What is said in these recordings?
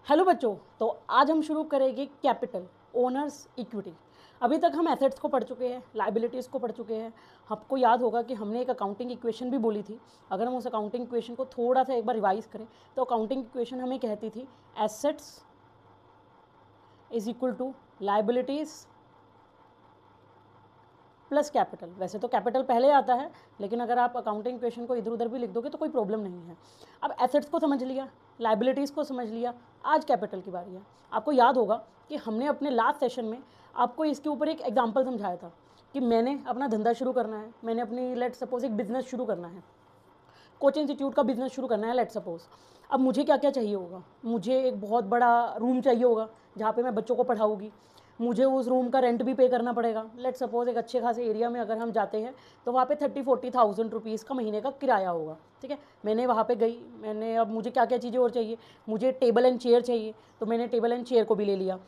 Hello बच्चों, तो आज हम शुरू करेंगे कैपिटल ओनर्स इक्विटी। अभी तक हम एसेट्स को पढ़ चुके हैं, लाइबिलिटीज़ को पढ़ चुके हैं। आपको याद होगा कि हमने एक अकाउंटिंग इक्वेशन भी बोली थी। अगर हम उस अकाउंटिंग इक्वेशन को थोड़ा सा एक बार रिवाइज करें तो अकाउंटिंग इक्वेशन हमें कहती थी assets is equal to liabilities plus capital. वैसे तो कैपिटल पहले आता है, लेकिन अगर आप अकाउंटिंग इक्वेशन को इधर उधर भी लिख दोगे तो कोई प्रॉब्लम नहीं है। अब एसेट्स को समझ लिया, लाइबिलिटीज़ को समझ लिया, आज कैपिटल की बारी है। आपको याद होगा कि हमने अपने लास्ट सेशन में आपको इसके ऊपर एक एग्जाम्पल समझाया था कि मैंने अपना धंधा शुरू करना है, मैंने अपनी लेट सपोज एक बिज़नेस शुरू करना है, कोचिंग इंस्टीट्यूट का बिज़नेस शुरू करना है लेट सपोज। अब मुझे क्या क्या चाहिए होगा? मुझे एक बहुत बड़ा रूम चाहिए होगा जहाँ पे मैं बच्चों को पढ़ाऊँगी। मुझे उस रूम का रेंट भी पे करना पड़ेगा। लेट सपोज एक अच्छे खासे एरिया में अगर हम जाते हैं तो वहाँ पे 30-40,000 रुपीज़ का महीने का किराया होगा। ठीक है, मैंने वहाँ पे गई, मैंने अब मुझे क्या क्या चीज़ें और चाहिए, मुझे टेबल एंड चेयर चाहिए, तो मैंने टेबल एंड चेयर को भी ले लिया।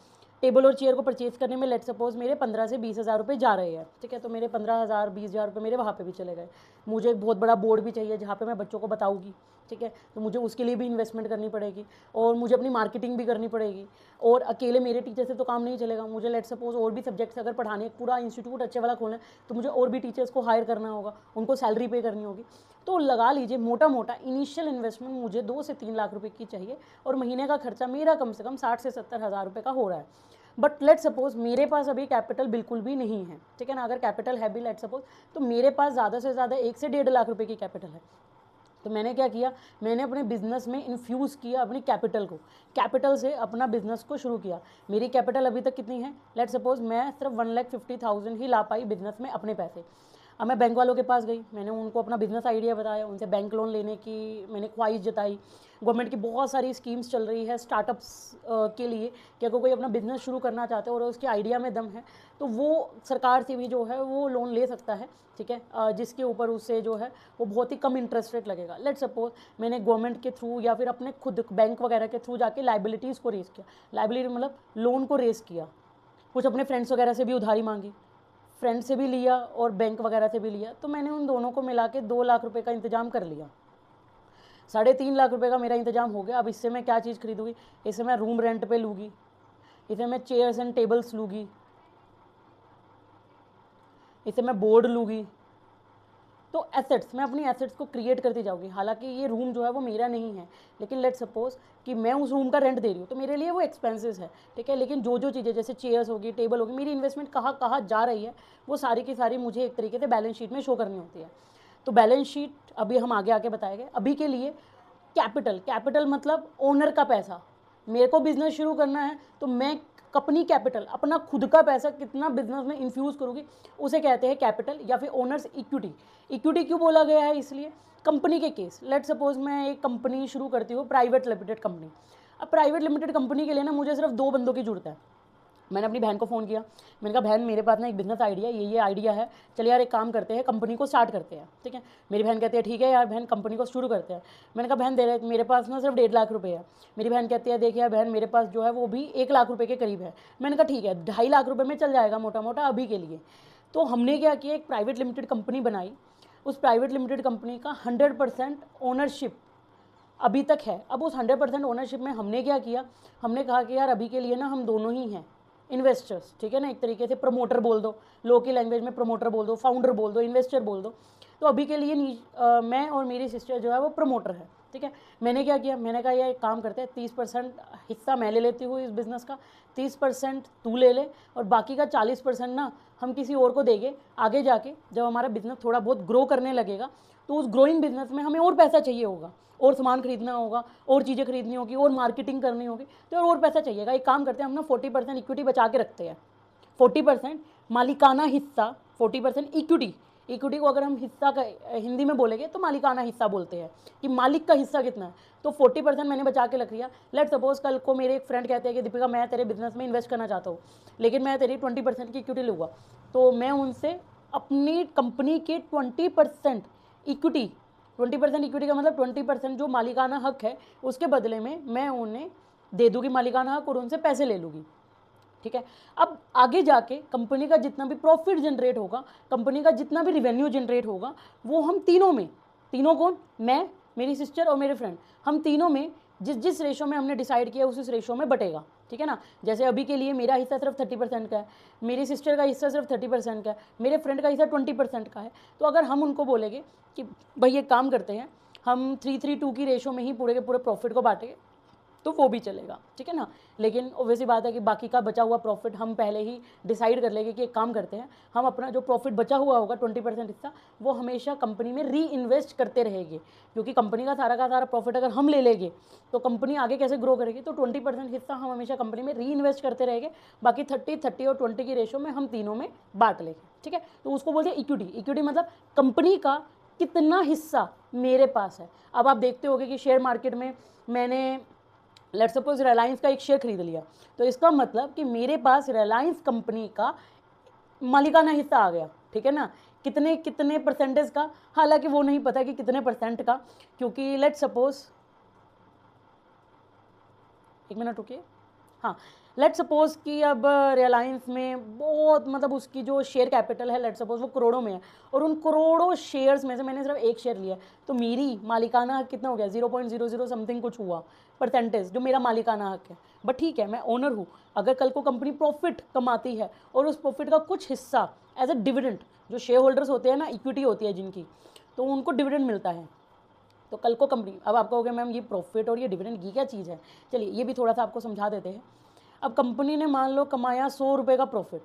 टेबल और चेयर को परचेज़ करने में लेट सपोज मेरे 15 से 20,000 रुपये जा रहे हैं। ठीक है, तो मेरे 15,000 20,000 रुपये मेरे वहाँ पे भी चले गए। मुझे एक बहुत बड़ा बोर्ड भी चाहिए जहाँ पे मैं बच्चों को बताऊँगी। ठीक है, तो मुझे उसके लिए भी इन्वेस्टमेंट करनी पड़ेगी और मुझे अपनी मार्केटिंग भी करनी पड़ेगी। और अकेले मेरे टीचर से तो काम नहीं चलेगा, मुझे लेट सपोज और भी सब्जेक्ट्स अगर पढ़ाने, पूरा इंस्टीट्यूट अच्छे वाला खोलना है तो मुझे और भी टीचर्स को हायर करना होगा, उनको सैलरी पे करनी होगी। तो लगा लीजिए मोटा मोटा इनिशियल इन्वेस्टमेंट मुझे 2 से 3 लाख रुपये की चाहिए और महीने का खर्चा मेरा कम से कम 60 से 70,000 रुपये का हो रहा है। बट लेट सपोज मेरे पास अभी कैपिटल बिल्कुल भी नहीं है। ठीक है ना, अगर कैपिटल है भी लेट सपोज तो मेरे पास ज़्यादा से ज़्यादा 1 से 1.5 लाख रुपए की कैपिटल है। तो मैंने क्या किया, मैंने अपने बिजनेस में इन्फ्यूज़ किया अपनी कैपिटल को, कैपिटल से अपना बिजनेस को शुरू किया। मेरी कैपिटल अभी तक कितनी है? लेट सपोज मैं सिर्फ 1,50,000 ही ला पाई बिजनेस में अपने पैसे। अब मैं बैंक वालों के पास गई, मैंने उनको अपना बिजनेस आइडिया बताया, उनसे बैंक लोन लेने की मैंने ख्वाहिश जताई। गवर्नमेंट की बहुत सारी स्कीम्स चल रही है स्टार्टअप्स के लिए कि अगर कोई अपना बिजनेस शुरू करना चाहते हो और उसके आइडिया में दम है तो वो सरकार से भी जो है वो लोन ले सकता है। ठीक है, जिसके ऊपर उससे जो है वो बहुत ही कम इंटरेस्ट रेट लगेगा। लेट सपोज मैंने गवर्नमेंट के थ्रू या फिर अपने खुद बैंक वगैरह के थ्रू जाके लाइबिलिटीज़ को रेज़ किया, लाइबिलिटी मतलब लोन को रेज़ किया। कुछ अपने फ्रेंड्स वगैरह से भी उधारी मांगी, फ्रेंड से भी लिया और बैंक वगैरह से भी लिया। तो मैंने उन दोनों को मिला के 2 लाख रुपए का इंतजाम कर लिया। 3.5 लाख रुपए का मेरा इंतजाम हो गया। अब इससे मैं क्या चीज़ खरीदूँगी? इससे मैं रूम रेंट पे लूँगी, इसे मैं चेयर्स एंड टेबल्स लूँगी, इसे मैं बोर्ड लूँगी। तो एसेट्स, मैं अपनी एसेट्स को क्रिएट करती जाऊँगी। हालांकि ये रूम जो है वो मेरा नहीं है, लेकिन लेट सपोज कि मैं उस रूम का रेंट दे रही हूँ तो मेरे लिए वो एक्सपेंसेस है। ठीक है, लेकिन जो जो चीज़ें जैसे चेयर्स होगी, टेबल होगी, मेरी इन्वेस्टमेंट कहाँ कहाँ जा रही है वो सारी की सारी मुझे एक तरीके से बैलेंस शीट में शो करनी होती है। तो बैलेंस शीट अभी हम आगे आके बताएंगे। अभी के लिए कैपिटल, कैपिटल मतलब ओनर का पैसा। मेरे को बिजनेस शुरू करना है तो मैं अपनी कैपिटल, अपना खुद का पैसा कितना बिजनेस में इन्फ्यूज़ करूँगी, उसे कहते हैं कैपिटल या फिर ओनर्स इक्विटी। इक्विटी क्यों बोला गया है? इसलिए कंपनी के केस, लेट सपोज मैं एक कंपनी शुरू करती हूँ, प्राइवेट लिमिटेड कंपनी। अब प्राइवेट लिमिटेड कंपनी के लिए ना मुझे सिर्फ 2 बंदों की जरूरत है। मैंने अपनी बहन को फ़ोन किया, मैंने कहा बहन मेरे पास ना एक बिज़नेस आइडिया, ये आइडिया है, चल यार एक काम करते हैं, कंपनी को स्टार्ट करते हैं। ठीक है, मेरी बहन कहती है ठीक है यार बहन कंपनी को शुरू करते हैं। मैंने कहा बहन दे मेरे पास ना सिर्फ 1.5 लाख रुपये है। मेरी बहन कहती है देख यार बहन मेरे पास जो है वो भी 1 लाख रुपये के करीब है। मैंने कहा ठीक है 2.5 लाख रुपये में चल जाएगा मोटा मोटा अभी के लिए। तो हमने क्या किया, एक प्राइवेट लिमिटेड कंपनी बनाई। उस प्राइवेट लिमिटेड कंपनी का 100% ओनरशिप अभी तक है। अब उस 100% ओनरशिप में हमने क्या किया, हमने कहा कि यार अभी के लिए ना हम दोनों ही हैं इन्वेस्टर्स। ठीक है ना, एक तरीके से प्रमोटर बोल दो, लोकल लैंग्वेज में प्रमोटर बोल दो, फाउंडर बोल दो, इन्वेस्टर बोल दो। तो अभी के लिए मैं और मेरी सिस्टर जो है वो प्रमोटर है। ठीक है, मैंने क्या किया, मैंने कहा यार एक काम करते हैं 30% हिस्सा मैं ले लेती हूँ इस बिज़नेस का, 30% तू ले ले और बाकी का 40% ना हम किसी और को देंगे। आगे जाके जब हमारा बिज़नेस थोड़ा बहुत ग्रो करने लगेगा तो उस ग्रोइंग बिजनेस में हमें और पैसा चाहिए होगा, और सामान खरीदना होगा, और चीज़ें खरीदनी होगी, और मार्केटिंग करनी होगी, तो और पैसा चाहिएगा। एक काम करते हैं हम ना 40% इक्विटी बचा के रखते हैं। 40% मालिकाना हिस्सा, 40% इक्विटी। इक्विटी को अगर हम हिस्सा का हिंदी में बोलेंगे तो मालिकाना हिस्सा बोलते हैं कि मालिक का हिस्सा कितना है। तो 40% मैंने बचा के रख लिया। लेट सपोज कल को मेरे एक फ्रेंड कहते हैं कि दीपिका मैं तेरे बिजनेस में इन्वेस्ट करना चाहता हूँ, लेकिन मैं तेरी 20% की इक्विटी लूँगा। तो मैं उनसे अपनी कंपनी के 20% इक्विटी, 20% इक्विटी का मतलब 20% जो मालिकाना हक है उसके बदले में मैं उन्हें दे दूँगी मालिकाना हक और उनसे पैसे ले लूँगी। ठीक है, अब आगे जाके कंपनी का जितना भी प्रॉफिट जनरेट होगा, कंपनी का जितना भी रिवेन्यू जनरेट होगा, वो हम तीनों में, तीनों कौन, मैं, मेरी सिस्टर और मेरे फ्रेंड, हम तीनों में जिस जिस रेशो में हमने डिसाइड किया उस रेशो में बटेगा, ठीक है ना। जैसे अभी के लिए मेरा हिस्सा सिर्फ 30% का है, मेरी सिस्टर का हिस्सा सिर्फ 30% का है, मेरे फ्रेंड का हिस्सा 20% का है। तो अगर हम उनको बोलेंगे कि भाई एक काम करते हैं, हम 3:3:2 की रेशो में ही पूरे के पूरे प्रॉफिट को बांटेंगे, तो वो भी चलेगा, ठीक है ना। लेकिन ऑब्वियसली बात है कि बाकी का बचा हुआ प्रॉफिट हम पहले ही डिसाइड कर लेंगे कि एक काम करते हैं, हम अपना जो प्रॉफिट बचा हुआ होगा 20% हिस्सा वो हमेशा कंपनी में री इन्वेस्ट करते रहेंगे, क्योंकि कंपनी का सारा प्रॉफिट अगर हम ले लेंगे तो कंपनी आगे कैसे ग्रो करेगी। तो 20% हिस्सा हम हमेशा कंपनी में री इन्वेस्ट करते रहेंगे, बाकी 30 और 20 की रेशो में हम तीनों में बांट लेंगे, ठीक है। तो उसको बोलते हैं इक्विटी। इक्विटी मतलब कंपनी का कितना हिस्सा मेरे पास है। अब आप देखते होगे कि शेयर मार्केट में मैंने लेट्स सपोज रिलायंस का एक शेयर खरीद लिया, तो इसका मतलब कि मेरे पास रिलायंस कंपनी का मालिकाना हिस्सा आ गया, ठीक है ना। कितने कितने परसेंटेज का, हालांकि वो नहीं पता कि कितने परसेंट का, क्योंकि लेट्स सपोज, एक मिनट रुकिए, हाँ, लेट्स सपोज कि अब रिलायंस में बहुत मतलब उसकी जो शेयर कैपिटल है लेट्स सपोज वो करोड़ों में है, और उन करोड़ों शेयर्स में से मैंने सिर्फ एक शेयर लिया, तो मेरी मालिकाना हक कितना हो गया, 0.00 समथिंग कुछ हुआ परसेंटेज जो मेरा मालिकाना हक है। बट ठीक है, मैं ओनर हूँ। अगर कल को कंपनी प्रॉफिट कमाती है और उस प्रॉफिट का कुछ हिस्सा एज ए डिविडेंड, जो शेयर होल्डर्स होते हैं ना, इक्विटी होती है जिनकी, तो उनको डिविडेंड मिलता है। तो कल को कंपनी, अब आप कहोगे मैम ये प्रॉफिट और ये डिविडेंड ये क्या चीज़ है, चलिए ये भी थोड़ा सा आपको समझा देते हैं। अब कंपनी ने मान लो कमाया 100 रुपये का प्रॉफिट।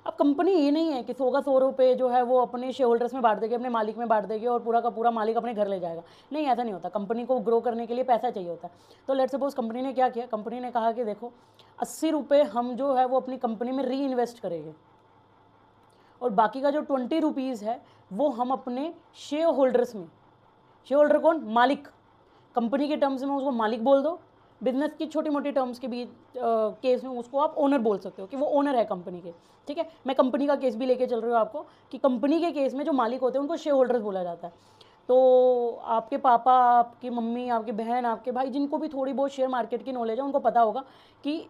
अब कंपनी ये नहीं है कि 100 का 100 रुपये जो है वो अपने शेयर होल्डर्स में बांट देगी, अपने मालिक में बांट देगी और पूरा का पूरा मालिक अपने घर ले जाएगा। नहीं, ऐसा नहीं होता। कंपनी को ग्रो करने के लिए पैसा चाहिए होता है। तो लेट्स सपोज कंपनी ने क्या किया, कंपनी ने कहा कि देखो 80 रुपये हम जो है वो अपनी कंपनी में री इन्वेस्ट करेंगे, और बाकी का जो 20 रुपीज़ है वो हम अपने शेयर होल्डर्स में, शेयर होल्डर कौन, मालिक, कंपनी के टर्म्स में उसको मालिक बोल दो, बिजनेस की छोटी मोटी टर्म्स के बीच केस में उसको आप ओनर बोल सकते हो कि वो ओनर है कंपनी के, ठीक है। मैं कंपनी का केस भी लेके चल रही हूँ आपको कि कंपनी के केस में जो मालिक होते हैं उनको शेयर होल्डर्स बोला जाता है। तो आपके पापा, आपकी मम्मी, आपकी बहन, आपके भाई, जिनको भी थोड़ी बहुत शेयर मार्केट की नॉलेज है उनको पता होगा कि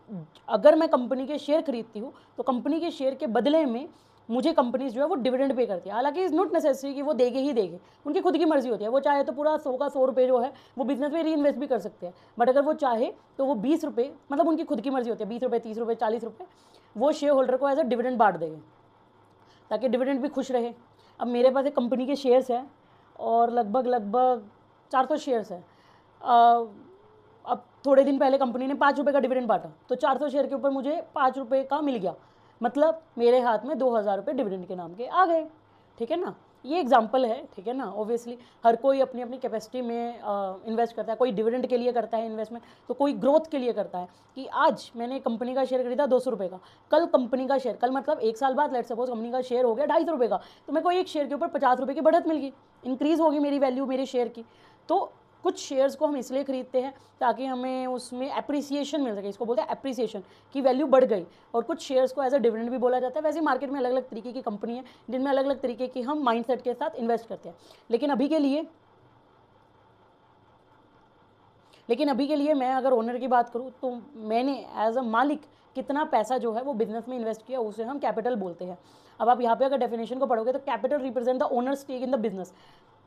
अगर मैं कंपनी के शेयर खरीदती हूँ तो कंपनी के शेयर के बदले में मुझे कंपनीज जो है वो डिविडेंड पे करती है। हालांकि इज़ नॉट नेसेसरी कि वो देगे ही देगे, उनकी खुद की मर्जी होती है। वो चाहे तो पूरा 100 का 100 रुपये जो है वो बिजनेस में री इन्वेस्ट भी कर सकते हैं, बट अगर वो चाहे तो वो 20 रुपये, मतलब उनकी खुद की मर्जी होती है, 20 रुपये, 30 रुपये, 40 रुपये वो शेयर होल्डर को एज अ डिविडेंड बांट देंगे ताकि डिविडेंड भी खुश रहे। अब मेरे पास एक कंपनी के शेयर्स है और लगभग 400 शेयर्स है। अब थोड़े दिन पहले कंपनी ने 5 रुपये का डिविडेंड बांटा, तो 400 शेयर के ऊपर मुझे 5 रुपये का मिल गया, मतलब मेरे हाथ में 2000 रुपये डिविडेंड के नाम के आ गए, ठीक है ना। ये एग्जाम्पल है, ठीक है ना। ऑब्वियसली हर कोई अपनी अपनी कैपेसिटी में इन्वेस्ट करता है। कोई डिविडेंड के लिए करता है इन्वेस्टमेंट, तो कोई ग्रोथ के लिए करता है कि आज मैंने कंपनी का शेयर खरीदा 200 रुपये का, कल कंपनी का शेयर, कल मतलब 1 साल बाद लेट सपोज कंपनी का शेयर हो गया 250 रुपये का, तो मेरे को एक शेयर के ऊपर 50 रुपये की बढ़त मिल गई, इंक्रीज़ होगी मेरी वैल्यू मेरे शेयर की। तो कुछ शेयर्स को हम इसलिए खरीदते हैं ताकि हमें उसमें एप्रिसिएशन मिल सके, इसको बोलते हैं एप्रिसिएशन, की वैल्यू बढ़ गई। और कुछ शेयर्स को एज अ डिविडेंड भी बोला जाता है। वैसे मार्केट में अलग अलग तरीके की कंपनी है जिनमें अलग अलग तरीके की हम माइंडसेट के साथ इन्वेस्ट करते हैं। लेकिन अभी के लिए मैं अगर ओनर की बात करूँ तो मैंने एज अ मालिक कितना पैसा जो है वो बिजनेस में इन्वेस्ट किया, उसे हम कैपिटल बोलते हैं। अब आप यहाँ पे अगर डेफिनेशन को पढ़ोगे तो capital represent the owner stake in the business.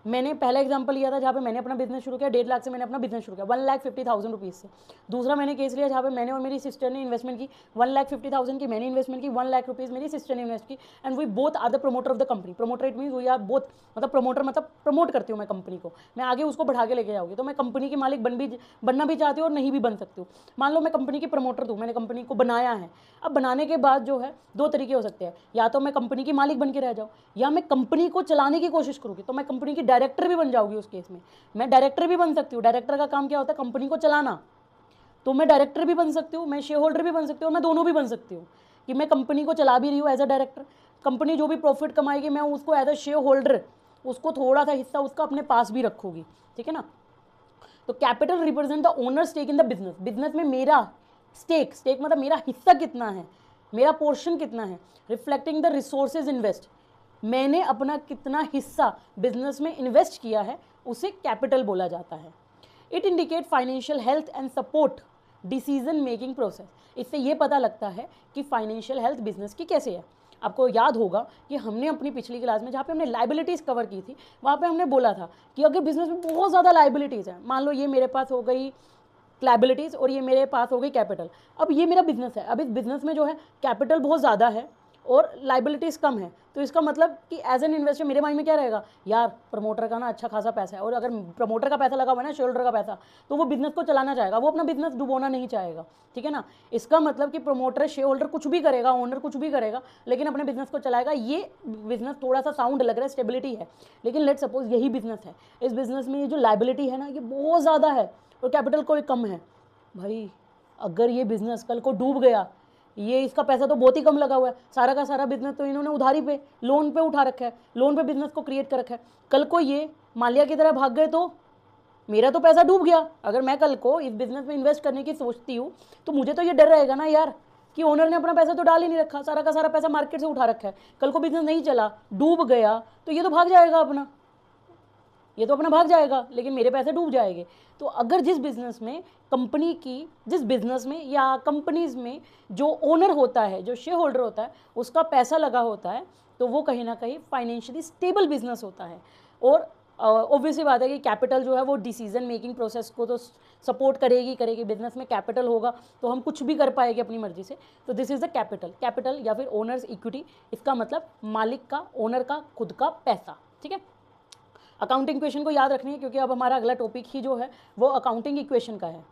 मैंने पहला एग्जांपल लिया था जहाँ पे मैंने अपना बिजनेस शुरू किया, 1.5 लाख से मैंने अपना बिजनेस शुरू किया 1,50,000 रुपीज़ से। दूसरा मैंने केस लिया जहाँ पे मैंने और मेरी सिस्टर ने इन्वेस्टमेंट की 1,50,000 की मैंने इन्वेस्टमेंट की, 1 लाख रुपीज़ मेरी सिस्टर ने इन्वेस्ट की, and we both are the promoter of the company. Promoter it means we are both, मतलब प्रमोटर मतलब प्रमोट करती हूँ मैं कंपनी को, मैं आगे उसको बढ़ा के लेके जाऊँगी। तो मैं कंपनी की मालिक बनना भी चाहती हूँ और नहीं भी बन सकती हूँ। मान लो मैं कंपनी की प्रमोटर हूँ, मैंने कंपनी को बनाया है। अब बनाने के बाद जो है 2 तरीके हो सकते हैं, या तो मैं कंपनी की मालिक बन के रह जाऊँ, या मैं कंपनी को चलाने की कोशिश करूँगी, तो मैं कंपनी की डायरेक्टर भी बन जाऊँगी। उस केस में मैं डायरेक्टर भी बन सकती हूँ। डायरेक्टर का काम क्या होता है, कंपनी को चलाना। तो मैं डायरेक्टर भी बन सकती हूँ, मैं शेयर होल्डर भी बन सकती हूँ, मैं दोनों भी बन सकती हूँ कि मैं कंपनी को चला भी रही हूँ एज अ डायरेक्टर। कंपनी जो भी प्रॉफिट कमाएगी मैं उसको एज अ शेयर होल्डर, उसको थोड़ा सा हिस्सा उसका अपने पास भी रखूंगी, ठीक है ना। तो capital represent the owner stake in the business. Business में मेरा स्टेक मतलब मेरा हिस्सा कितना है, मेरा पोर्शन कितना है, रिफ्लेक्टिंग द रिसोर्सेज इन्वेस्ट, मैंने अपना कितना हिस्सा बिजनेस में इन्वेस्ट किया है, उसे कैपिटल बोला जाता है। It indicate financial health and support decision making process. इससे ये पता लगता है कि फाइनेंशियल हेल्थ बिजनेस की कैसे है। आपको याद होगा कि हमने अपनी पिछली क्लास में जहाँ पे हमने लाइबिलिटीज़ कवर की थी, वहाँ पे हमने बोला था कि अगर बिजनेस में बहुत ज़्यादा लाइबिलिटीज़ है, मान लो ये मेरे पास हो गई लाइबिलिटीज़ और ये मेरे पास हो गई कैपिटल, अब ये मेरा बिजनेस है, अब इस बिजनेस में जो है कैपिटल बहुत ज़्यादा है और लाइबिलिटीज़ कम है, तो इसका मतलब कि एज एन इन्वेस्टर मेरे माइंड में क्या रहेगा, यार प्रमोटर का ना अच्छा खासा पैसा है, और अगर प्रमोटर का पैसा लगा हुआ है ना, शेयर होल्डर का पैसा, तो वो बिजनेस को चलाना चाहेगा, वो अपना बिजनेस डुबोना नहीं चाहेगा, ठीक है ना। इसका मतलब कि प्रमोटर शेयर होल्डर कुछ भी करेगा, ओनर कुछ भी करेगा, लेकिन अपने बिजनेस को चलाएगा। ये बिजनेस थोड़ा सा साउंड लग रहा है, स्टेबिलिटी है, लेकिन लेट सपोज यही बिजनेस है, इस बिजनेस में ये जो लाइबिलिटी है ना, ये बहुत ज़्यादा है और कैपिटल कोई कम है। भाई अगर ये बिजनेस कल को डूब गया, ये इसका पैसा तो बहुत ही कम लगा हुआ है, सारा का सारा बिजनेस तो इन्होंने उधारी पे, लोन पे उठा रखा है, लोन पे बिजनेस को क्रिएट कर रखा है, कल को ये मालिया की तरह भाग गए तो मेरा तो पैसा डूब गया। अगर मैं कल को इस बिजनेस में इन्वेस्ट करने की सोचती हूँ तो मुझे तो ये डर रहेगा ना यार कि ओनर ने अपना पैसा तो डाल ही नहीं रखा, सारा का सारा पैसा मार्केट से उठा रखा है, कल को बिजनेस नहीं चला, डूब गया, तो ये तो भाग जाएगा अपना, ये तो अपना भाग जाएगा, लेकिन मेरे पैसे डूब जाएंगे। तो अगर जिस बिजनेस में कंपनी की, जिस बिजनेस में या कंपनीज में जो ओनर होता है, जो शेयर होल्डर होता है, उसका पैसा लगा होता है, तो वो कहीं ना कहीं फाइनेंशियली स्टेबल बिजनेस होता है। और ऑब्वियसली बात है कि कैपिटल जो है वो डिसीजन मेकिंग प्रोसेस को तो सपोर्ट करेगी। बिजनेस में कैपिटल होगा तो हम कुछ भी कर पाएंगे अपनी मर्जी से। तो दिस इज द कैपिटल या फिर ओनर्स इक्विटी, इसका मतलब मालिक का, ओनर का खुद का पैसा, ठीक है। अकाउंटिंग इक्वेशन को याद रखनी है क्योंकि अब हमारा अगला टॉपिक ही जो है वो अकाउंटिंग इक्वेशन का है।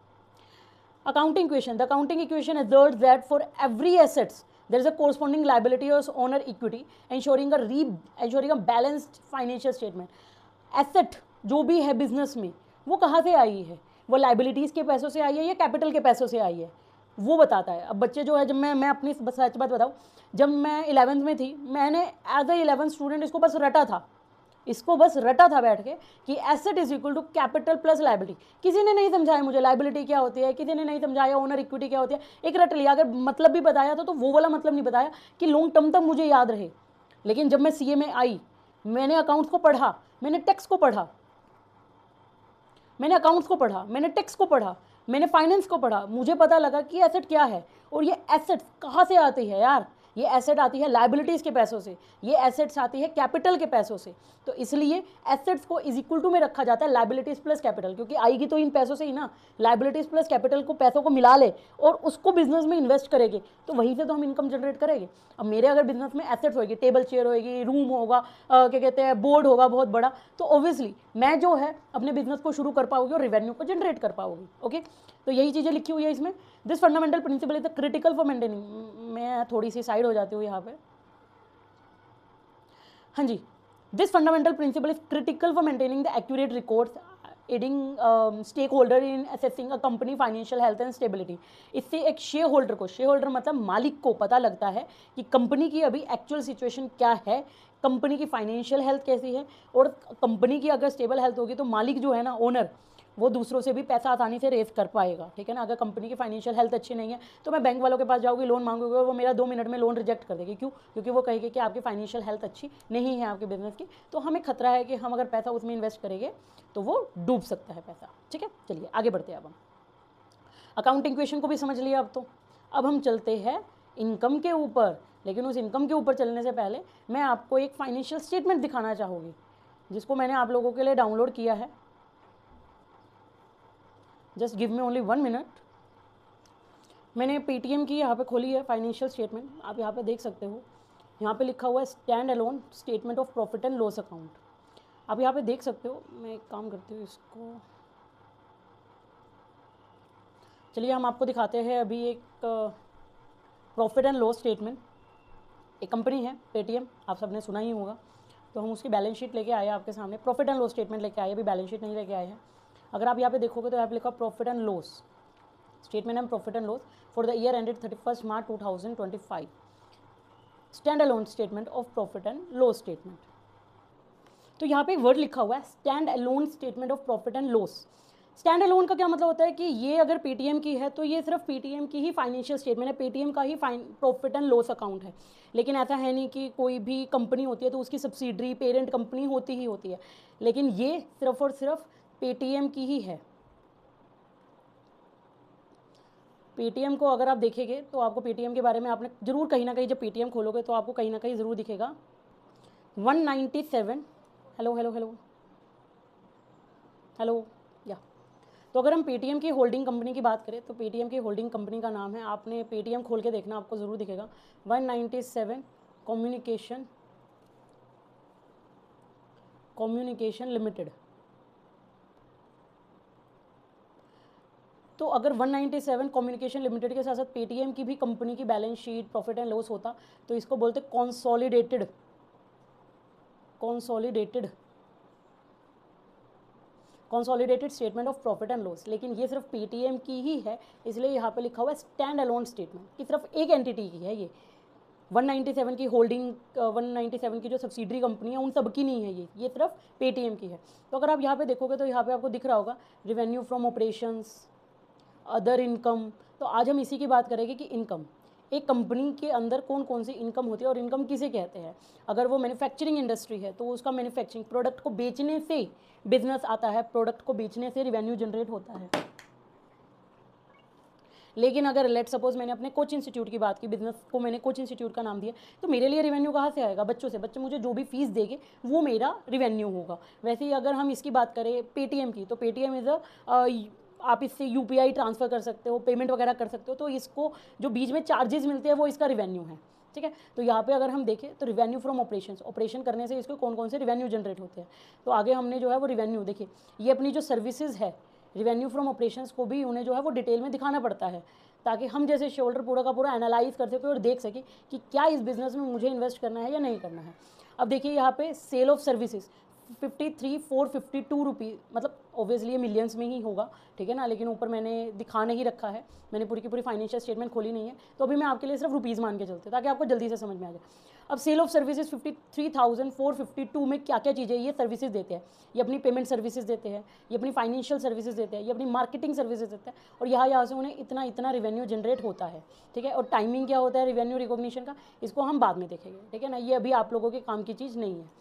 Accounting equation, the accounting equation asserts that for every assets there is a corresponding liability or owner equity ensuring a balanced financial statement। Asset जो भी है बिजनेस में वो कहाँ से आई है, वो लाइबिलिटीज़ के पैसों से आई है या कैपिटल के पैसों से आई है, वो बताता है। अब बच्चे जो है, जब मैं अपनी सच बात बताऊँ, जब मैं 11th में थी, मैंने एज ए 11th स्टूडेंट इसको बस रटा था बैठ के कि asset is equal to capital plus liability. किसी ने नहीं समझाया मुझे लाइबिलिटी क्या होती है, किसी ने नहीं समझाया ओनर इक्विटी क्या होती है, एक रट लिया। अगर मतलब भी बताया था तो वो वाला मतलब नहीं बताया कि लॉन्ग टर्म तक मुझे याद रहे। लेकिन जब मैं सीए में आई, मैंने अकाउंट्स को पढ़ा, मैंने टैक्स को पढ़ा, मैंने अकाउंट्स को पढ़ा, मैंने टैक्स को पढ़ा, मैंने फाइनेंस को पढ़ा, मुझे पता लगा कि एसेट क्या है। और ये एसेट्स कहाँ से आती है यार, ये एसेट आती है लाइबिलिटीज़ के पैसों से, ये एसेट्स आती है कैपिटल के पैसों से। तो इसलिए एसेट्स को इज इक्वल टू में रखा जाता है लाइबिलिटीज़ प्लस कैपिटल, क्योंकि आएगी तो इन पैसों से ही ना। लाइबिलिटीज़ प्लस कैपिटल को, पैसों को मिला ले और उसको बिजनेस में इन्वेस्ट करेंगे तो वहीं से तो हम इनकम जनरेट करेंगे। अब मेरे अगर बिजनेस में एसेट्स होगी, टेबल चेयर होगी, रूम होगा, क्या कहते हैं, बोर्ड होगा बहुत बड़ा, तो ऑब्वियसली मैं जो है अपने बिजनेस को शुरू कर पाऊंगी और रेवेन्यू को जनरेट कर पाऊंगी। ओके, तो यही चीज़ें लिखी हुई है इसमें। This fundamental principle is the critical for maintaining. मैं थोड़ी सी साइड हो जाती हूँ यहाँ पे। हाँ जी, this fundamental principle is critical for maintaining the accurate records, aiding stakeholder in assessing a company financial health and stability. इससे एक शेयर होल्डर को, शेयर होल्डर मतलब मालिक को, पता लगता है कि कंपनी की अभी एक्चुअल सिचुएशन क्या है, कंपनी की फाइनेंशियल हेल्थ कैसी है, और कंपनी की अगर स्टेबल हेल्थ होगी तो मालिक जो है ना, ओनर, वो दूसरों से भी पैसा आसानी से रेस कर पाएगा, ठीक है ना। अगर कंपनी की फाइनेंशियल हेल्थ अच्छी नहीं है तो मैं बैंक वालों के पास जाऊँगी, लोन मांगूंगी, वो मेरा 2 मिनट में लोन रिजेक्ट कर देगी। क्यों? क्योंकि वो कहेगी कि आपकी फाइनेंशियल हेल्थ अच्छी नहीं है आपके बिजनेस की, तो हमें खतरा है कि हम अगर पैसा उसमें इन्वेस्ट करेंगे तो वो डूब सकता है पैसा, ठीक है। चलिए आगे बढ़ते हैं। अब हम अकाउंटिंग इक्वेशन को भी समझ लिया। अब हम चलते हैं इनकम के ऊपर, लेकिन उस इनकम के ऊपर चलने से पहले मैं आपको एक फाइनेंशियल स्टेटमेंट दिखाना चाहूँगी, जिसको मैंने आप लोगों के लिए डाउनलोड किया है। Just give me only 1 minute. मैंने पेटीएम की यहाँ पे खोली है फाइनेंशियल स्टेटमेंट, आप यहाँ पे देख सकते हो। यहाँ पे लिखा हुआ है stand alone statement of profit and loss account. आप यहाँ पे देख सकते हो। मैं एक काम करती हूँ, इसको, चलिए हम आपको दिखाते हैं अभी एक प्रॉफिट एंड लॉस स्टेटमेंट। एक कंपनी है पेटीएम, आप सबने सुना ही होगा, तो हम उसकी बैलेंस शीट लेके आए आपके सामने, प्रॉफिट एंड लॉस स्टेटमेंट लेके आए, अभी बैलेंस शीट नहीं लेके आए हैं। अगर आप यहाँ पे देखोगे तो यहाँ पे लिखा profit and loss statement and profit and loss for the year ended 31 March 2025, stand alone statement of profit and loss statement. तो यहाँ पे एक वर्ड लिखा हुआ है stand alone statement of profit and loss. Stand alone का क्या मतलब होता है कि ये अगर पेटीएम की है तो ये सिर्फ पेटीएम की ही फाइनेंशियल स्टेटमेंट है, पेटीएम का ही प्रॉफिट एंड लॉस अकाउंट है। लेकिन ऐसा है नहीं कि कोई भी कंपनी होती है तो उसकी सब्सिडरी पेरेंट कंपनी होती ही होती है, लेकिन ये सिर्फ और सिर्फ पेटीएम की ही है, पेटीएम को अगर आप देखेंगे तो आपको पेटीएम के बारे में आपने जरूर कहीं ना कहीं, जब पेटीएम खोलोगे तो आपको कहीं ना कहीं ज़रूर दिखेगा 197। हेलो हेलो हेलो हेलो या। तो अगर हम पेटीएम की होल्डिंग कंपनी की बात करें तो पेटीएम की होल्डिंग कंपनी का नाम है, आपने पेटीएम खोल के देखना, आपको ज़रूर दिखेगा 197 कम्युनिकेशन लिमिटेड। तो अगर 197 कम्युनिकेशन लिमिटेड के साथ साथ पेटीएम की भी कंपनी की balance sheet, profit and loss होता तो इसको बोलते consolidated statement of profit and loss. लेकिन ये सिर्फ पेटीएम की ही है, इसलिए यहाँ पे लिखा हुआ है स्टैंड अलोन स्टेटमेंट, कि सिर्फ एक एंटिटी की है ये। 197 की होल्डिंग, 197 की जो सब्सिडरी कंपनी है उन सब की नहीं है ये सिर्फ पेटीएम की है। तो अगर आप यहाँ पे देखोगे तो यहाँ पे आपको दिख रहा होगा revenue from operations, other income. तो आज हम इसी की बात करेंगे कि इनकम, एक कंपनी के अंदर कौन कौन सी इनकम होती है और इनकम किसे कहते हैं। अगर वो मैन्युफैक्चरिंग इंडस्ट्री है तो उसका मैन्युफैक्चरिंग, प्रोडक्ट को बेचने से बिजनेस आता है, प्रोडक्ट को बेचने से रेवेन्यू जनरेट होता है। लेकिन अगर लेट सपोज मैंने अपने कोच इंस्टीट्यूट की बात की, बिजनेस को मैंने कोच इंस्टीट्यूट का नाम दिया, तो मेरे लिए रेवेन्यू कहाँ से आएगा? बच्चों से। बच्चे मुझे जो भी फीस देंगे वो मेरा रेवेन्यू होगा। वैसे ही अगर हम इसकी बात करें पेटीएम की, तो पेटीएम इज़ आप इससे यूपीआई ट्रांसफ़र कर सकते हो, पेमेंट वगैरह कर सकते हो, तो इसको जो बीच में चार्जेस मिलते हैं वो इसका रेवेन्यू है। ठीक है, तो यहाँ पे अगर हम देखें तो रेवेन्यू फ्रॉम ऑपरेशंस, ऑपरेशन करने से इसको कौन कौन से रेवेन्यू जनरेट होते हैं। तो आगे हमने जो है वो रेवेन्यू, देखिए ये अपनी जो सर्विसेज है, रेवेन्यू फ्रॉम ऑपरेशंस को भी उन्हें जो है वो डिटेल में दिखाना पड़ता है, ताकि हम जैसे शोल्डर पूरा का पूरा एनालाइज कर सकें और देख सकें कि क्या इस बिज़नेस में मुझे इन्वेस्ट करना है या नहीं करना है। अब देखिए यहाँ पे सेल ऑफ सर्विसेज 53,452 रुपीज़, मतलब ऑब्वियसली ये मिलियंस में ही होगा, ठीक है ना, लेकिन ऊपर मैंने दिखा नहीं रखा है, मैंने पूरी की पूरी फाइनेंशियल स्टेटमेंट खोली नहीं है, तो अभी मैं आपके लिए सिर्फ रुपीज़ मान के चलते ताकि आपको जल्दी से समझ में आ जाए। अब सेल ऑफ सर्विसेज 53,452 में क्या क्या चीज़ें ये सर्विसेज देते हैं। ये अपनी पेमेंट सर्विसेज देते हैं, ये अपनी फाइनेंशियल सर्विसेज देते हैं, ये अपनी मार्केटिंग सर्विसेज देते हैं, और यहाँ से उन्हें इतना इतना रेवेन्यू जनरेट होता है। ठीक है, और टाइमिंग क्या होता है रेवेन्यू रिकॉग्निशन का, इसको हम बाद में देखेंगे, ठीक है ना, ये अभी आप लोगों के काम की चीज़ नहीं है।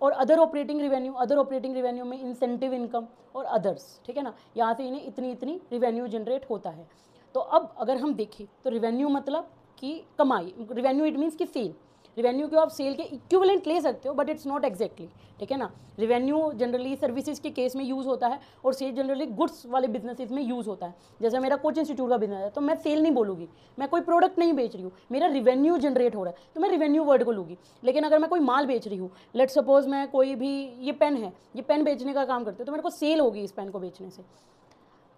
और अदर ऑपरेटिंग रेवेन्यू में इंसेंटिव इनकम और अदर्स, ठीक है ना, यहाँ से इन्हें इतनी इतनी रेवेन्यू जनरेट होता है। तो अब अगर हम देखें तो रेवेन्यू मतलब कि कमाई, रेवेन्यू इट मीन्स कि सेल, रेवेन्यू को आप सेल के इक्विवेलेंट ले सकते हो बट इट्स नॉट एग्जैक्टली, ठीक है ना। रेवेन्यू जनरली सर्विसेज के केस में यूज़ होता है और सेल जनरली गुड्स वाले बिजनेसेस में यूज़ होता है। जैसे मेरा कोच इंस्टीट्यूट का बिजनेस है तो मैं सेल नहीं बोलूँगी, मैं कोई प्रोडक्ट नहीं बेच रही हूँ, मेरा रेवेन्यू जनरेट हो रहा है तो मैं रेवेन्यू वर्ड को लूँगी। लेकिन अगर मैं कोई माल बेच रही हूँ, लेट सपोज मैं कोई भी, ये पेन है, ये पेन बेचने का काम करते हो तो मेरे को सेल होगी इस पेन को बेचने से।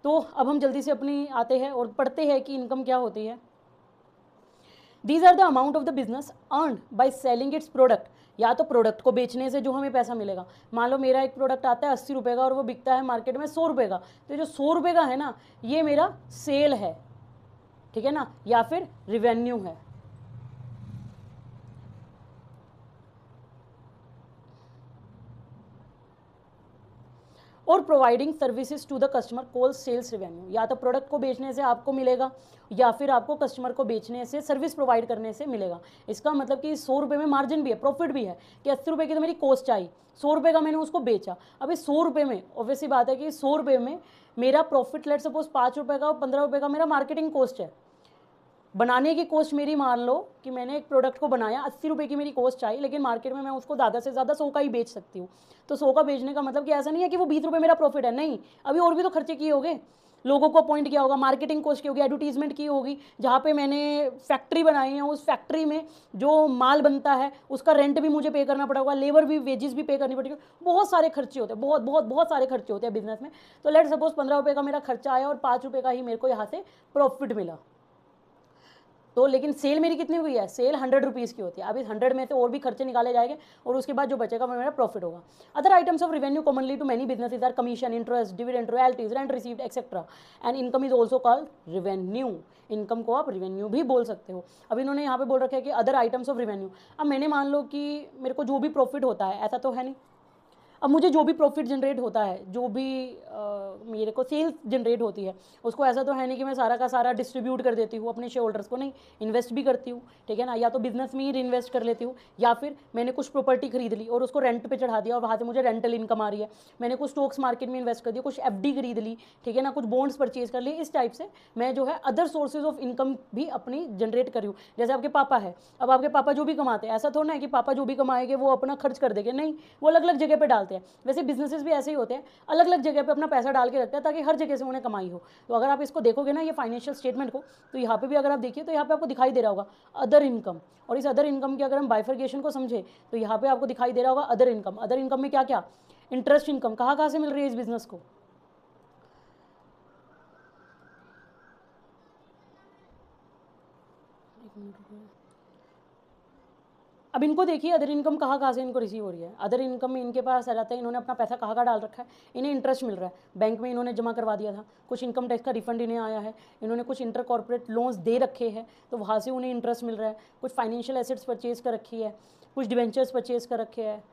तो अब हम जल्दी से अपनी आते हैं और पढ़ते हैं कि इनकम क्या होती है। These are the amount of the business earned by selling its product। या तो प्रोडक्ट को बेचने से जो हमें पैसा मिलेगा, मान लो मेरा एक प्रोडक्ट आता है 80 रुपये का और वो बिकता है मार्केट में 100 रुपये का, तो जो 100 रुपये का है ना, ये मेरा सेल है, ठीक है ना, या फिर रिवेन्यू है। और providing services to the customer call sales revenue. या तो प्रोडक्ट को बेचने से आपको मिलेगा या फिर आपको कस्टमर को बेचने से, सर्विस प्रोवाइड करने से मिलेगा। इसका मतलब कि 100 रुपये में मार्जिन भी है, प्रॉफिट भी है, कि 80 रुपये की तो मेरी कॉस्ट आई, 100 रुपये का मैंने उसको बेचा। अभी 100 रुपये में ऑब्वियसली बात है कि 100 रुपये में मेरा प्रॉफिट लेट सपोज 5 रुपये का और 15 रुपये का मेरा मार्केटिंग कॉस्ट है। बनाने की कॉस्ट मेरी, मान लो कि मैंने एक प्रोडक्ट को बनाया, 80 रुपये की मेरी कॉस्ट आई, लेकिन मार्केट में मैं उसको ज़्यादा से ज़्यादा 100 का ही बेच सकती हूँ। तो 100 का बेचने का मतलब कि ऐसा नहीं है कि वो 20 रुपये मेरा प्रॉफिट है, नहीं, अभी और भी तो खर्चे किए होंगे, लोगों को अपॉइंट किया होगा, मार्केटिंग कॉस्ट की होगी, एडवर्टीजमेंट की होगी, जहाँ पे मैंने फैक्ट्री बनाई है उस फैक्ट्री में जो माल बनता है उसका रेंट भी मुझे पे करना पड़ेगा, लेबर भी, वेजेस भी पे करनी पड़ेगी, बहुत सारे खर्चे होते हैं, बहुत बहुत बहुत सारे खर्चे होते हैं बिजनेस में। तो लेट सपोज 15 रुपये का मेरा खर्चा आया और 5 रुपये का ही मेरे को यहाँ से प्रॉफिट मिला। तो लेकिन सेल मेरी कितनी हुई है, सेल 100 रुपीज़ की होती है। अब इस 100 में से और भी खर्चे निकाले जाएंगे और उसके बाद जो बचेगा वो मेरा प्रॉफिट होगा। Other items of revenue commonly to many businesses are commission, interest, dividend, royalties, rent received etcetera, and income is also called revenue. Income को आप रेवेन्यू भी बोल सकते हो। अब इन्होंने यहाँ पे बोल रखा है कि अदर आइटम्स ऑफ रेवेन्यू। अब मैंने मान लो कि मेरे को जो भी प्रॉफिट होता है, ऐसा तो है नहीं, अब मुझे जो भी प्रॉफिट जनरेट होता है, जो भी मेरे को सेल्स जनरेट होती है, उसको ऐसा तो है नहीं कि मैं सारा का सारा डिस्ट्रीब्यूट कर देती हूँ अपने शेयर होल्डर्स को, नहीं, इन्वेस्ट भी करती हूँ, ठीक है ना, या तो बिजनेस में ही इन्वेस्ट कर लेती हूँ, या फिर मैंने कुछ प्रॉपर्टी खरीद ली और उसको रेंट पे चढ़ा दिया और वहाँ से मुझे रेंटल इनकम आ रही है, मैंने कुछ स्टॉक्स मार्केट में इन्वेस्ट कर दिया, कुछ एफडी खरीद ली, ठीक है ना, कुछ बॉन्ड्स परचेज कर ली, इस टाइप से मैं जो है अदर सोर्सेज ऑफ इनकम भी अपनी जनरेट करी हूँ। जैसे आपके पापा है, अब आपके पापा जो भी कमाते हैं, ऐसा थोड़ा है कि पापा जो भी कमाएंगे वो अपना खर्च कर देंगे, नहीं, वो अलग अलग जगह पे डालते हैं। वैसे बिजनेसेस भी ऐसे ही होते हैं, अलग अलग जगह पे अपना पैसा डाल के रखते हैं ताकि हर जगह से उन्हें कमाई हो। तो अगर आप इसको देखोगे ना, ये फाइनेंशियल स्टेटमेंट को, तो यहाँ पे भी अगर आप देखिए तो यहाँ पे आपको दिखाई दे रहा होगा अदर इनकम, और इस अदर इनकम की अगर हम बाइफर्गेशन को समझे तो यहाँ पे आपको दिखाई दे रहा होगा अदर इनकम। अदर इनकम में क्या क्या, इंटरेस्ट इनकम कहाँ से मिल रही है इस बिजनेस को, अब इनको देखिए अदर इनकम कहाँ से इनको रिसीव हो रही है। अदर इनकम में इनके पास आ जाता है, इन्होंने अपना पैसा कहाँ डाल रखा है, इन्हें इंटरेस्ट मिल रहा है, बैंक में इन्होंने जमा करवा दिया था, कुछ इनकम टैक्स का रिफंड इन्हें आया है, इन्होंने कुछ इंटर कॉर्पोरेट लोन्स दे रखे हैं तो वहाँ से उन्हें इंटरेस्ट मिल रहा है, कुछ फाइनेंशियल एसेट्स परचेज कर रखी है, कुछ डिवेंचर्स परचेज कर रखे हैं,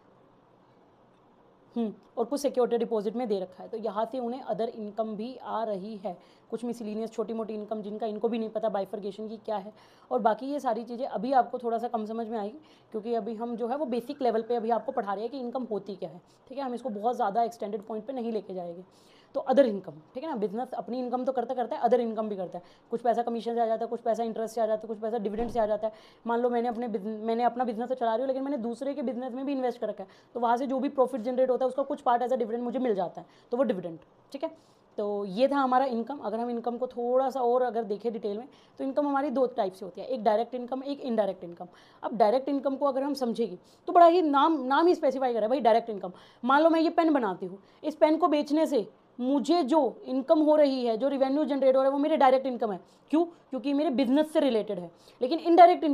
और कुछ सिक्योरिटी डिपॉजिट में दे रखा है, तो यहाँ से उन्हें अदर इनकम भी आ रही है। कुछ मिसलिनियस छोटी मोटी इनकम जिनका इनको भी नहीं पता बाइफर्गेशन की क्या है, और बाकी ये सारी चीज़ें अभी आपको थोड़ा सा कम समझ में आएगी क्योंकि अभी हम जो है वो बेसिक लेवल पे अभी आपको पढ़ा रहे हैं कि इनकम होती क्या है, ठीक है, हम इसको बहुत ज़्यादा एक्सटेंडेड पॉइंट पे नहीं लेके जाएंगे। तो अदर इनकम, ठीक है ना, बिजनेस अपनी इनकम तो करता है, अदर इनकम भी करता है, कुछ पैसा कमीशन से आ जाता है, कुछ पैसा इंटरेस्ट से आ जाता है, कुछ पैसा डिविडेंड से आ जाता है। मान लो मैंने अपना बिजनेस तो चला रही हूँ लेकिन मैंने दूसरे के बिजनेस में भी इन्वेस्ट कर रखा है, तो वहाँ से जो भी प्रॉफिट जनरेट होता है उसका कुछ पार्ट एज अ डिविडेंड मुझे मिल जाता है, तो वो डिविडेंड, ठीक है। तो ये था हमारा इनकम। अगर हम इनकम को थोड़ा सा और अगर देखें डिटेल में तो इनकम हमारी दो टाइप से होती है, एक डायरेक्ट इनकम, एक इनडायरेक्ट इनकम। अब डायरेक्ट इनकम को अगर हम समझेंगे तो बड़ा ही नाम ही स्पेसिफाई कर रहा है भाई डायरेक्ट इनकम। मान लो मैं ये पेन बनाती हूँ, इस पेन को बेचने से मुझे जो इनकम हो रही है, जो रिवेन्यू जनरेट हो रहा है वो मेरे डायरेक्ट इनकम है। क्यों? क्योंकि मेरे बिजनेस से रिलेटेड है। लेकिन इनडायरेक्ट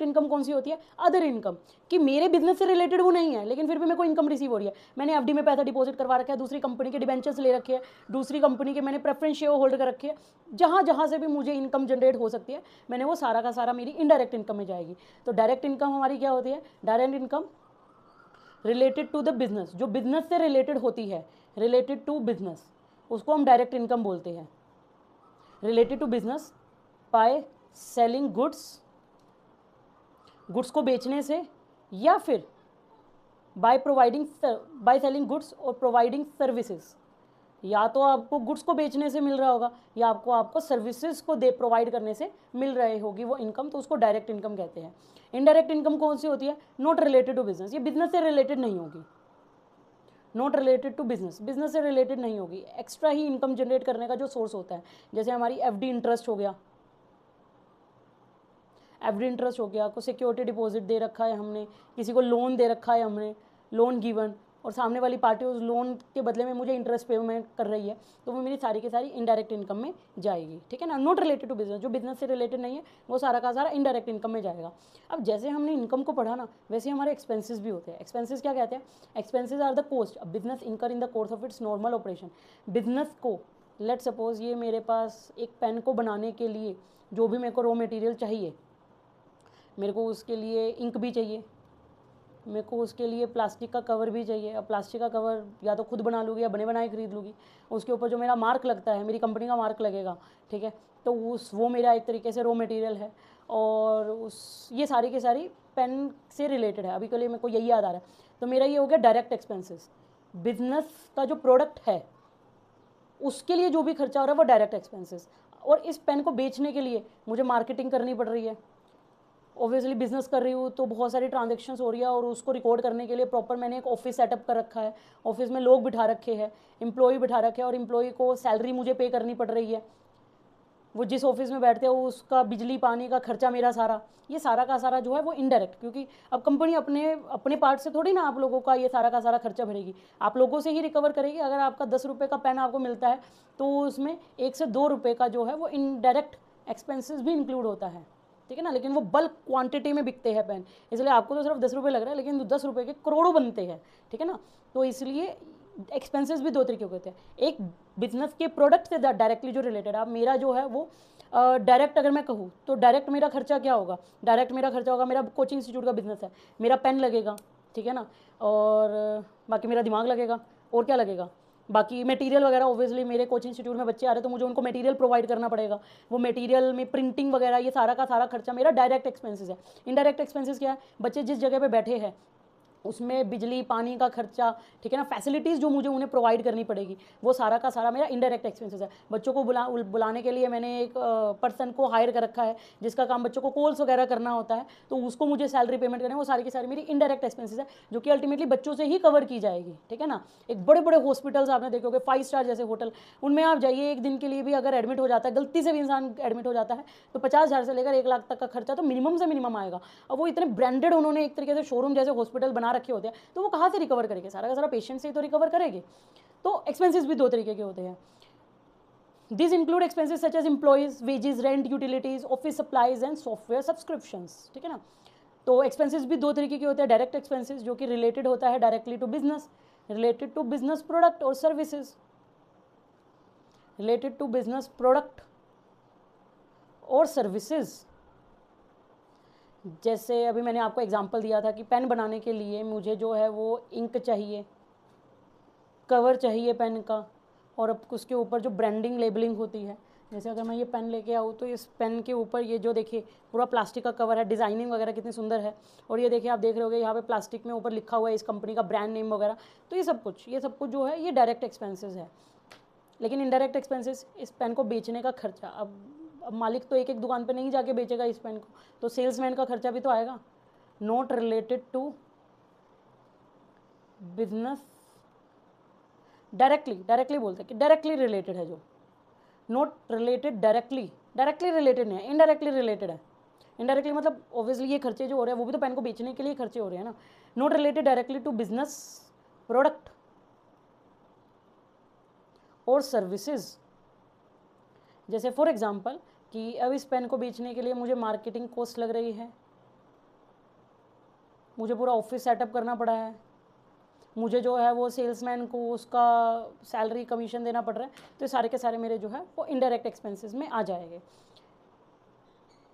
इनकम कौन सी होती है? अदर इनकम, कि मेरे बिजनेस से रिलेटेड वो नहीं है लेकिन फिर भी मेरे को इनकम रिसीव हो रही है। मैंने एफडी में पैसा डिपॉजिट करवा रखा है, दूसरी कंपनी के डिबेंचर्स ले रखे हैं, दूसरी कंपनी के मैंने प्रेफरेंस शेयर होल्ड कर रखे हैं, जहाँ जहाँ से भी मुझे इनकम जनरेट हो सकती है मैंने वो सारा का सारा मेरी इनडायरेक्ट इनकम में जाएगी। तो डायरेक्ट इनकम हमारी क्या होती है? Direct income related to the business, जो बिजनेस से रिलेटेड होती है, रिलेटेड टू बिजनेस, उसको हम डायरेक्ट इनकम बोलते हैं। Related to business by selling goods को बेचने से, या फिर बाय सेलिंग गुड्स और प्रोवाइडिंग सर्विसेज। या तो आपको गुड्स को बेचने से मिल रहा होगा या आपको सर्विसेज को प्रोवाइड करने से मिल रही होगी वो इनकम, तो उसको डायरेक्ट इनकम कहते हैं। इनडायरेक्ट इनकम कौन सी होती है? नॉट रिलेटेड टू बिजनेस, ये बिजनेस से रिलेटेड नहीं होगी, नॉट रिलेटेड टू बिजनेस से रिलेटेड नहीं होगी, एक्स्ट्रा ही इनकम जनरेट करने का जो सोर्स होता है। जैसे हमारी एफडी इंटरेस्ट हो गया, कुछ सिक्योरिटी डिपॉजिट दे रखा है हमने, किसी को लोन दे रखा है हमने, लोन गिवन, और सामने वाली पार्टी उस लोन के बदले में मुझे इंटरेस्ट पेमेंट कर रही है, तो वो मेरी सारी की सारी इनडायरेक्ट इनकम में जाएगी, ठीक है ना। नॉट रिलेटेड टू बिजनेस, जो बिजनेस से रिलेटेड नहीं है वो सारा का सारा इनडायरेक्ट इनकम में जाएगा। अब जैसे हमने इनकम को पढ़ा ना, वैसे हमारे एक्सपेंसेस भी होते हैं। एक्सपेंसेस क्या कहते हैं? Expenses are the cost business incur in the course of its normal operation. Business को, लेट सपोज ये मेरे पास एक पेन को बनाने के लिए जो भी मेरे को रॉ मटेरियल चाहिए, मेरे को उसके लिए इंक भी चाहिए, मेरे को उसके लिए प्लास्टिक का कवर भी चाहिए। अब प्लास्टिक का कवर या तो खुद बना लूँगी या बने बनाए खरीद लूँगी, उसके ऊपर जो मेरा मार्क लगता है, मेरी कंपनी का मार्क लगेगा, ठीक है, तो वो मेरा एक तरीके से रॉ मटेरियल है, और ये सारी की सारी पेन से रिलेटेड है। अभी के लिए मेरे को यही याद आ रहा है। तो मेरा ये हो गया डायरेक्ट एक्सपेंसेस। बिजनेस का जो प्रोडक्ट है उसके लिए जो भी खर्चा हो रहा है वो डायरेक्ट एक्सपेंसेस। और इस पेन को बेचने के लिए मुझे मार्केटिंग करनी पड़ रही है, ऑब्वियसली बिजनेस कर रही हूँ तो बहुत सारी ट्रांजेक्शन्स हो रही है, और उसको रिकॉर्ड करने के लिए प्रॉपर मैंने एक ऑफिस सेटअप कर रखा है, ऑफिस में लोग बिठा रखे हैं, एम्प्लॉय बिठा रखे हैं, और एम्प्लॉय को सैलरी मुझे पे करनी पड़ रही है। वो जिस ऑफिस में बैठते हैं उसका बिजली पानी का खर्चा मेरा सारा, ये सारा का सारा जो है वो इनडायरेक्ट, क्योंकि अब कंपनी अपने पार्ट से थोड़ी ना आप लोगों का ये सारा का सारा खर्चा भरेगी, आप लोगों से ही रिकवर करेगी। अगर आपका 10 रुपये का पेन आपको मिलता है तो उसमें 1 से 2 रुपये का जो है वो इनडायरेक्ट एक्सपेंसेस भी इंक्लूड होता है, ठीक है ना। लेकिन वो बल्क क्वांटिटी में बिकते हैं पेन, इसलिए आपको तो सिर्फ 10 रुपये लग रहा है लेकिन 10 रुपये के करोड़ों बनते हैं, ठीक है ना। तो इसलिए एक्सपेंसेस भी 2 तरीके के होते हैं, एक बिजनेस के प्रोडक्ट से डायरेक्टली जो रिलेटेड। अब मेरा जो है वो डायरेक्ट अगर मैं कहूँ तो डायरेक्ट मेरा खर्चा क्या होगा? डायरेक्ट मेरा खर्चा होगा, मेरा कोचिंग इंस्टीट्यूट का बिजनेस है, मेरा पेन लगेगा, ठीक है ना, और बाकी मेरा दिमाग लगेगा, और क्या लगेगा। बाकी मटेरियल वगैरह ऑब्वियसली मेरे कोचिंग इंस्टीट्यूट में बच्चे आ रहे हैं तो मुझे उनको मटेरियल प्रोवाइड करना पड़ेगा, वो मटेरियल में प्रिंटिंग वगैरह ये सारा का सारा खर्चा मेरा डायरेक्ट एक्सपेंसेस है। इनडायरेक्ट एक्सपेंसेस क्या है, बच्चे जिस जगह पे बैठे हैं उसमें बिजली पानी का खर्चा, ठीक है ना, फैसिलिटीज़ जो मुझे उन्हें प्रोवाइड करनी पड़ेगी, वो सारा का सारा मेरा इनडायरेक्ट एक्सपेंसेस है। बच्चों को बुलाने के लिए मैंने एक पर्सन को हायर कर रखा है जिसका काम बच्चों को कॉल्स वगैरह करना होता है, तो उसको मुझे सैलरी पेमेंट करना है, वो सारी की सारी मेरी इनडायरेक्ट एक्सपेंसेस है जो कि अल्टीमेटली बच्चों से ही कवर की जाएगी, ठीक है ना। एक बड़े बड़े हॉस्पिटल्स आपने देखे होंगे 5 स्टार जैसे होटल, उनमें आप जाइए, एक दिन के लिए भी अगर एडमिट हो जाता है, गलती से भी इंसान एडमिट हो जाता है तो 50,000 से लेकर 1 लाख तक का खर्चा तो मिनिमम से मिनिमम आएगा। अब वो इतने ब्रांडेड उन्होंने एक तरीके से शोरूम जैसे हॉस्पिटल बना रखे होते हैं, तो वो कहाँ से रिकवर करेंगे, सारा का सारा पेशेंट से ही तो रिकवर करेंगे। तो एक्सपेंसेस भी 2 तरीके के होते हैं। This include expenses such as employees wages, rent, utilities, office supplies and software subscriptions, ठीक है ना। तो एक्सपेंसेस भी 2 तरीके के होते हैं, डायरेक्ट एक्सपेंसेस जो कि रिलेटेड होता है directly to business, related to business product और services, related to business product और सर्विसेज। जैसे अभी मैंने आपको एग्जांपल दिया था कि पेन बनाने के लिए मुझे जो है वो इंक चाहिए, कवर चाहिए पेन का, और अब उसके ऊपर जो ब्रांडिंग लेबलिंग होती है, जैसे अगर मैं ये पेन लेके आऊँ तो इस पेन के ऊपर ये जो देखिए पूरा प्लास्टिक का कवर है, डिज़ाइनिंग वगैरह कितनी सुंदर है, और ये देखिए आप देख रहे होगे यहाँ पे प्लास्टिक में ऊपर लिखा हुआ है इस कंपनी का ब्रांड नेम वगैरह, तो ये सब कुछ जो है ये डायरेक्ट एक्सपेंसेस है। लेकिन इनडायरेक्ट एक्सपेंसेस, इस पेन को बेचने का खर्चा, अब मालिक तो एक एक दुकान पे नहीं जाके बेचेगा इस पेन को, तो सेल्समैन का खर्चा भी तो आएगा। Not related to business directly बोलते हैं कि डायरेक्टली रिलेटेड है, जो नॉट रिलेटेड डायरेक्टली रिलेटेड नहीं है, इनडायरेक्टली रिलेटेड है। इनडायरेक्टली मतलब ऑब्वियसली ये खर्चे जो हो रहे हैं वो भी तो पेन को बेचने के लिए खर्चे हो रहे हैं ना। Not related directly to business product और सर्विसेज। जैसे फॉर एग्जांपल कि अब इस पेन को बेचने के लिए मुझे मार्केटिंग कॉस्ट लग रही है, मुझे पूरा ऑफिस सेटअप करना पड़ा है, मुझे जो है वो सेल्समैन को उसका सैलरी कमीशन देना पड़ रहा है, तो ये सारे के सारे मेरे जो है वो इनडायरेक्ट एक्सपेंसेस में आ जाएंगे।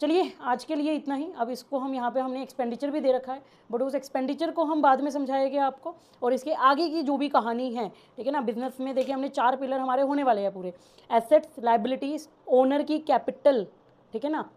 चलिए आज के लिए इतना ही। अब इसको हम यहाँ पे हमने एक्सपेंडिचर भी दे रखा है, बट उस एक्सपेंडिचर को हम बाद में समझाएंगे आपको, और इसके आगे की जो भी कहानी है, ठीक है ना। बिजनेस में देखिए हमने 4 पिलर हमारे होने वाले हैं पूरे, एसेट्स, लायबिलिटीज, ओनर की कैपिटल, ठीक है ना,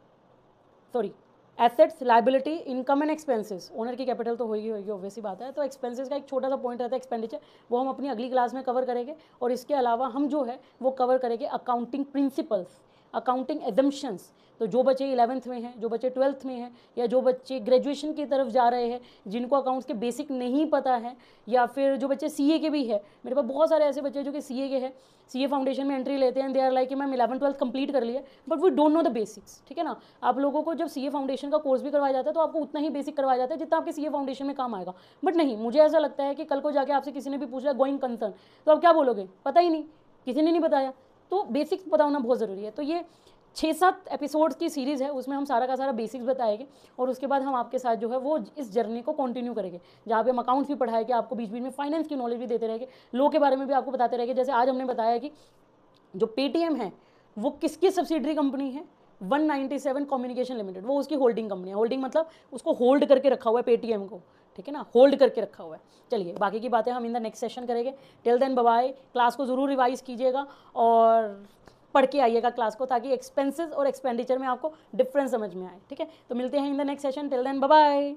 sorry assets, liability, income and expenses. Owner की कैपिटल तो होगी ऑब्वियस ही बात है। तो एक्सपेंसेस का एक छोटा सा पॉइंट रहता है एक्सपेंडिचर, वो हम अपनी अगली क्लास में कवर करेंगे, और इसके अलावा हम जो है वो कवर करेंगे अकाउंटिंग प्रिंसिपल्स, अकाउंटिंग एजम्पशंस। तो जो बच्चे 11th में हैं, जो बच्चे 12th में हैं, या जो बच्चे ग्रेजुएशन की तरफ जा रहे हैं जिनको अकाउंट्स के बेसिक नहीं पता है, या फिर जो बच्चे सीए के भी है, मेरे पास बहुत सारे ऐसे बच्चे जो कि सीए के हैं, सीए फाउंडेशन में एंट्री लेते हैं, दे आर लाइक कि मैम 11th-12th कंप्लीट कर लिया but we don't know the basics, ठीक है ना। आप लोगों को जब सीए फाउंडेशन का कोर्स भी करवाया जाता है तो आपको उतना ही बेसिक करवाया जाता है जितना आपके सीए फाउंडेशन में काम आएगा, बट नहीं, मुझे ऐसा लगता है कि कल को जाके आपसे किसी ने भी पूछा गोइंग कंसर्न, तो आप क्या बोलोगे, पता ही नहीं, किसी ने नहीं बताया। तो बेसिक्स पता होना बहुत ज़रूरी है। तो ये 6-7 एपिसोड्स की सीरीज़ है, उसमें हम सारा का सारा बेसिक्स बताएंगे, और उसके बाद हम आपके साथ जो है वो इस जर्नी को कंटिन्यू करेंगे, जहाँ पे हम अकाउंट्स भी पढ़ाएंगे, आपको बीच बीच में फाइनेंस की नॉलेज भी देते रहेंगे, लो के बारे में भी आपको बताते रहेंगे। जैसे आज हमने बताया कि जो पेटीएम है वो किसकी सब्सिडरी कंपनी है, 197 कम्युनिकेशन लिमिटेड, वो उसकी होल्डिंग कंपनी है। होल्डिंग मतलब उसको होल्ड करके रखा हुआ है पेटीएम को, ठीक है ना, होल्ड करके रखा हुआ है। चलिए बाकी की बातें हम इन द नेक्स्ट सेशन करेंगे। Till then bye bye. Class को ज़रूर रिवाइज कीजिएगा और पढ़ के आइएगा क्लास को, ताकि एक्सपेंसेस और एक्सपेंडिचर में आपको डिफरेंस समझ में आए, ठीक है। तो मिलते हैं in the next session. Till then bye bye.